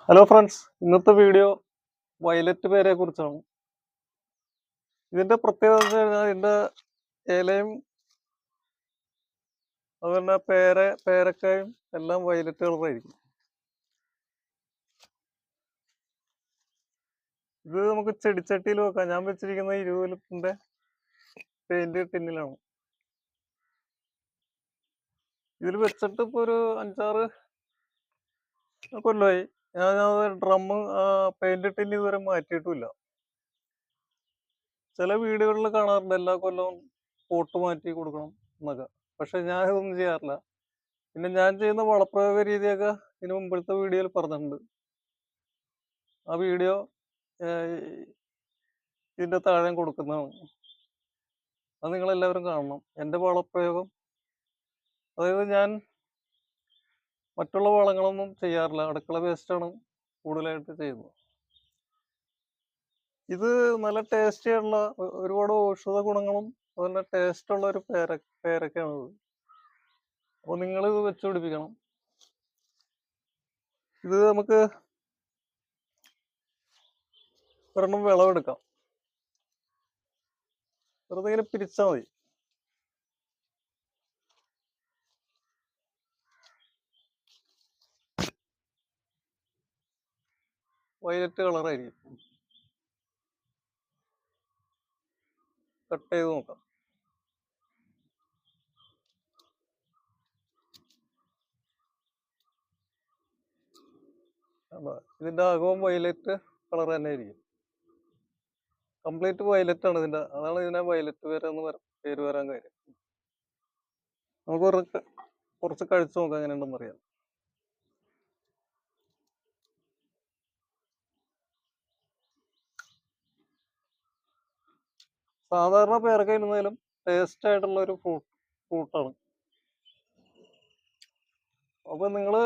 Hello friends, ഇന്നത്തെ video violet പേരയെ കുറിച്ചാണ്. ഇതിന്റെ പ്രത്യേകത എന്ന് വെച്ച് കഴിഞ്ഞാൽ ഇതിന്റെ ഇലയും അതുപോലെ പേരക്കായും എല്ലാം വയലറ്റ് കളറായിരിക്കും. ഇത് നമുക്ക് ചെടിച്ചട്ടിയിൽ വെക്കാം. ഞാൻ വെച്ചിരിക്കുന്ന 20 ലിറ്ററിന്റെ പെയിന്റ് ടിന്നിലാണ്. ഇതിൽ വെച്ചിട്ട് ഇപ്പൊ ഒരു 5-6 കൊല്ലമായി. ഞാൻ ഡ്രമ്മ് പെയിന്റ് ടിന്ന് ഇതുവരെ മാറ്റിയിട്ടില്ല. ചില വീടുകളിൽ കാണാറുണ്ട് എല്ലാ കൊല്ലവും പോട്ട് മാറ്റി കൊടുക്കണം എന്നൊക്കെ. പക്ഷെ ഞാൻ ഇതൊന്നും ചെയ്യാറില്ല. പിന്നെ ഞാൻ ചെയ്യുന്ന വളപ്രയോഗ രീതിയൊക്കെ ഇതിനു മുമ്പത്തെ വീഡിയോയിൽ പറഞ്ഞിട്ടുണ്ട്. ആ വീഡിയോ ഇതിന്റെ താഴെ കൊടുക്കുന്നതാണ്. അത് നിങ്ങൾ എല്ലാവരും കാണണം. എന്റെ വളപ്രയോഗം, അതായത് ഞാൻ മറ്റുള്ള വളങ്ങളൊന്നും ചെയ്യാറില്ല. അടുക്കള വേസ്റ്റാണ് കൂടുതലായിട്ട് ചെയ്യുന്നത്. ഇത് നല്ല ടേസ്റ്റി ആയിട്ടുള്ള ഒരുപാട് ഔഷധ ഗുണങ്ങളും അതുപോലെ ടേസ്റ്റ് ഉള്ള ഒരു പേരൊക്കെയാണ് ഇത്. അപ്പോൾ നിങ്ങൾ ഇത് വെച്ചുപിടിപ്പിക്കണം. ഇത് നമുക്ക് ഒരെണ്ണം വിളവെടുക്കാം. വെറുതെ ഇങ്ങനെ പിരിച്ചാൽ മതി. വയലറ്റ് കളറായിരിക്കും. കട്ട് ചെയ്ത് നോക്കാം. ഇതിന്റെ അകവും വയലറ്റ് കളർ തന്നെ ആയിരിക്കും. കംപ്ലീറ്റ് വയലറ്റ് ആണ് ഇതിന്റെ. അതാണ് ഇതിനെ വയലറ്റ് പേര് വരാൻ കാര്യം. നമുക്ക് കുറച്ച് കഴിച്ചു നോക്കാം എങ്ങനെയുണ്ടെന്ന് അറിയാം. സാധാരണ പേരക്ക ഇരുന്നാലും ടേസ്റ്റ് ആയിട്ടുള്ള ഒരു ഫ്രൂട്ടാണ്. അപ്പൊ നിങ്ങള്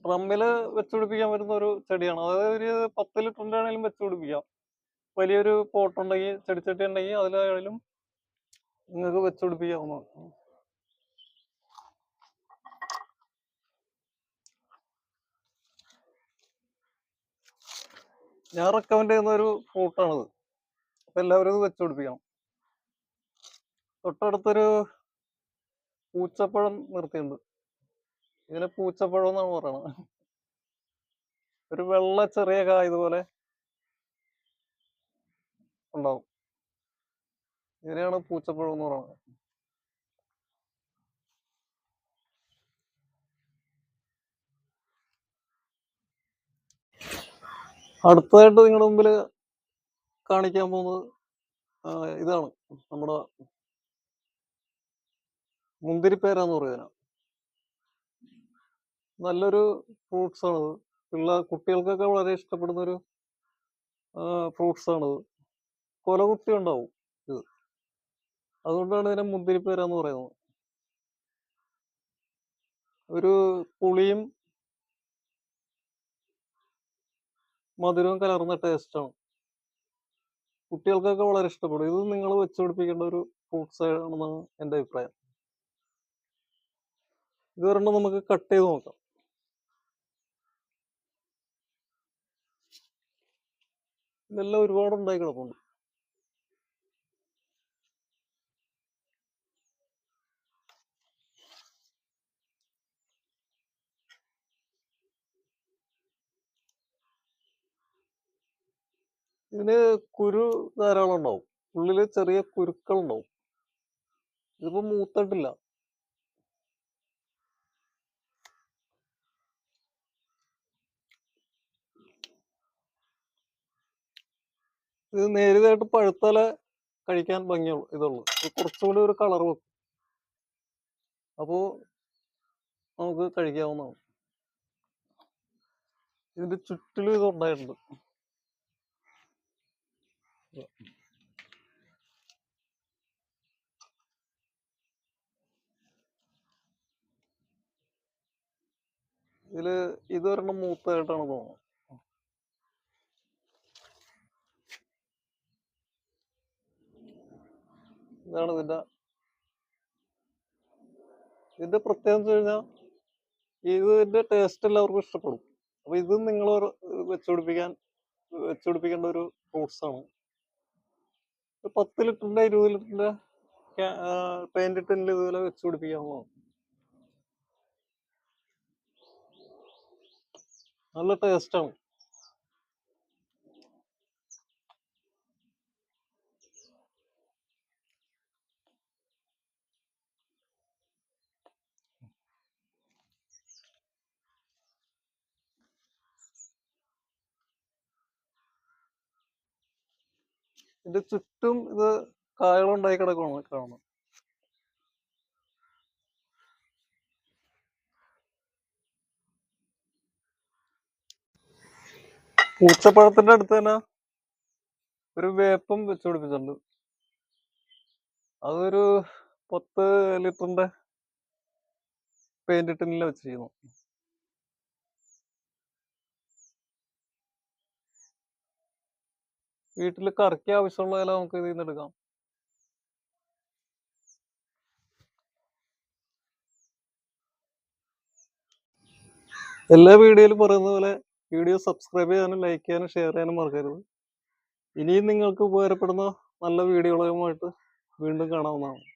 ഡ്രമ്മില് വെച്ചുപിടിപ്പിക്കാൻ പറ്റുന്ന ഒരു ചെടിയാണ്. അതായത് ഒരു 10 ലിറ്ററിന്റെ ആണെങ്കിലും വെച്ചുപിടിപ്പിക്കാം. വലിയൊരു പോട്ട് ഉണ്ടെങ്കിൽ, ചെടിച്ചട്ടി ഉണ്ടെങ്കിൽ അതിലായാലും നിങ്ങൾക്ക് വെച്ചുപിടിപ്പിക്കാവുന്നതാണ്. ഞാൻ റെക്കമെൻഡ് ചെയ്യുന്ന ഒരു ഫ്രൂട്ടാണിത്. അപ്പൊ എല്ലാവരും ഇത് വെച്ചുപിടിപ്പിക്കണം. തൊട്ടടുത്തൊരു പൂച്ചപ്പഴം നിർത്തിയിട്ടുണ്ട്. ഇതിനെ പൂച്ചപ്പഴം എന്നാണ് പറയുന്നത്. ഒരു വെള്ള ചെറിയ കായ ഇതുപോലെ ഉണ്ടാവും. ഇതിനെയാണ് പൂച്ചപ്പഴം എന്ന് പറയുന്നത്. അടുത്തതായിട്ട് നിങ്ങളുടെ മുമ്പിൽ കാണിക്കാൻ പോകുന്നത് ഇതാണ് നമ്മുടെ മുന്തിരിപ്പേരാന്ന് പറയുന്നത്. നല്ലൊരു ഫ്രൂട്ട്സ് ആണിത്. കുട്ടികൾക്കൊക്കെ വളരെ ഇഷ്ടപ്പെടുന്ന ഒരു ഫ്രൂട്ട്സ് ആണിത്. കൊലകുത്തി ഉണ്ടാവും ഇത്. അതുകൊണ്ടാണ് ഇതിനെ മുന്തിരിപ്പേരാന്ന് പറയുന്നത്. ഒരു പുളിയും മധുരവും കലർന്ന ടേസ്റ്റാണ്. കുട്ടികൾക്കൊക്കെ വളരെ ഇഷ്ടപ്പെടും. ഇത് നിങ്ങൾ വെച്ചുപിടിപ്പിക്കേണ്ട ഒരു ഫ്രൂട്ട്സ് ആണെന്നാണ് എൻ്റെ അഭിപ്രായം. ഇത് ഒരെണ്ണം നമുക്ക് കട്ട് ചെയ്ത് നോക്കാം. ഇതെല്ലാം ഒരുപാട് ഉണ്ടായി കിടപ്പുണ്ട്. ഇതിന് കുരു ധാരാളം ഉണ്ടാവും. ഉള്ളില് ചെറിയ കുരുക്കൾ ഉണ്ടാവും. ഇതിപ്പോ മൂത്തിട്ടില്ല. ഇത് നേരിയതായിട്ട് പഴുത്താലേ കഴിക്കാൻ ഭംഗിയുള്ളൂ ഇതുള്ളൂ. ഇത് കുറച്ചുകൂടി ഒരു കളർ വെക്കും. അപ്പോ നമുക്ക് കഴിക്കാവുന്നതാണ്. ഇതിന്റെ ചുറ്റിലും ഇത് ഉണ്ടായിട്ടുണ്ട്. ഇതില് ഇതൊരെണ്ണം മൂത്തായിട്ടാണ് തോന്നുന്നത്. ഇതാണ് ഇതിന്റെ പ്രത്യേകത എന്ന് വെച്ച് കഴിഞ്ഞാൽ ഇതിന്റെ ടേസ്റ്റ് എല്ലാവർക്കും ഇഷ്ടപ്പെടും. അപ്പൊ ഇത് നിങ്ങൾ വെച്ചുപിടിപ്പിക്കേണ്ട ഒരു ഫ്രൂട്ട്സ് ആണ്. 10 ലിറ്ററിന്റെ 20 ലിറ്ററിന്റെ പെയിന്റ് ടിന്നിൽ ഇതുപോലെ വെച്ചുപിടിപ്പിക്കാവുന്നതാണ്. നല്ല ടേസ്റ്റ് ആണ്. ഇതിന്റെ ചുറ്റും ഇത് കായകളുണ്ടായി കിടക്കുകയാണ് കാണുന്നത്. പൂച്ചപ്പഴത്തിന്റെ അടുത്ത് തന്നെ ഒരു വേപ്പും വെച്ചുപിടിപ്പിച്ചിട്ടുണ്ട്. അതൊരു 10 ലിറ്ററിന്റെ പെയിന്റ് ടിന്നിൽ വെച്ചിരിക്കുന്നു. വീട്ടിൽ കറിക്ക് ആവശ്യമുള്ള ഇല നമുക്ക് ഇതിൽ നിന്ന് എടുക്കാം. എല്ലാ വീഡിയോയിലും പറയുന്ന പോലെ വീഡിയോ സബ്സ്ക്രൈബ് ചെയ്യാനും ലൈക്ക് ചെയ്യാനും ഷെയർ ചെയ്യാനും മറക്കരുത്. ഇനിയും നിങ്ങൾക്ക് ഉപകാരപ്പെടുന്ന നല്ല വീഡിയോകളുമായിട്ട് വീണ്ടും കാണാവുന്നതാണ്.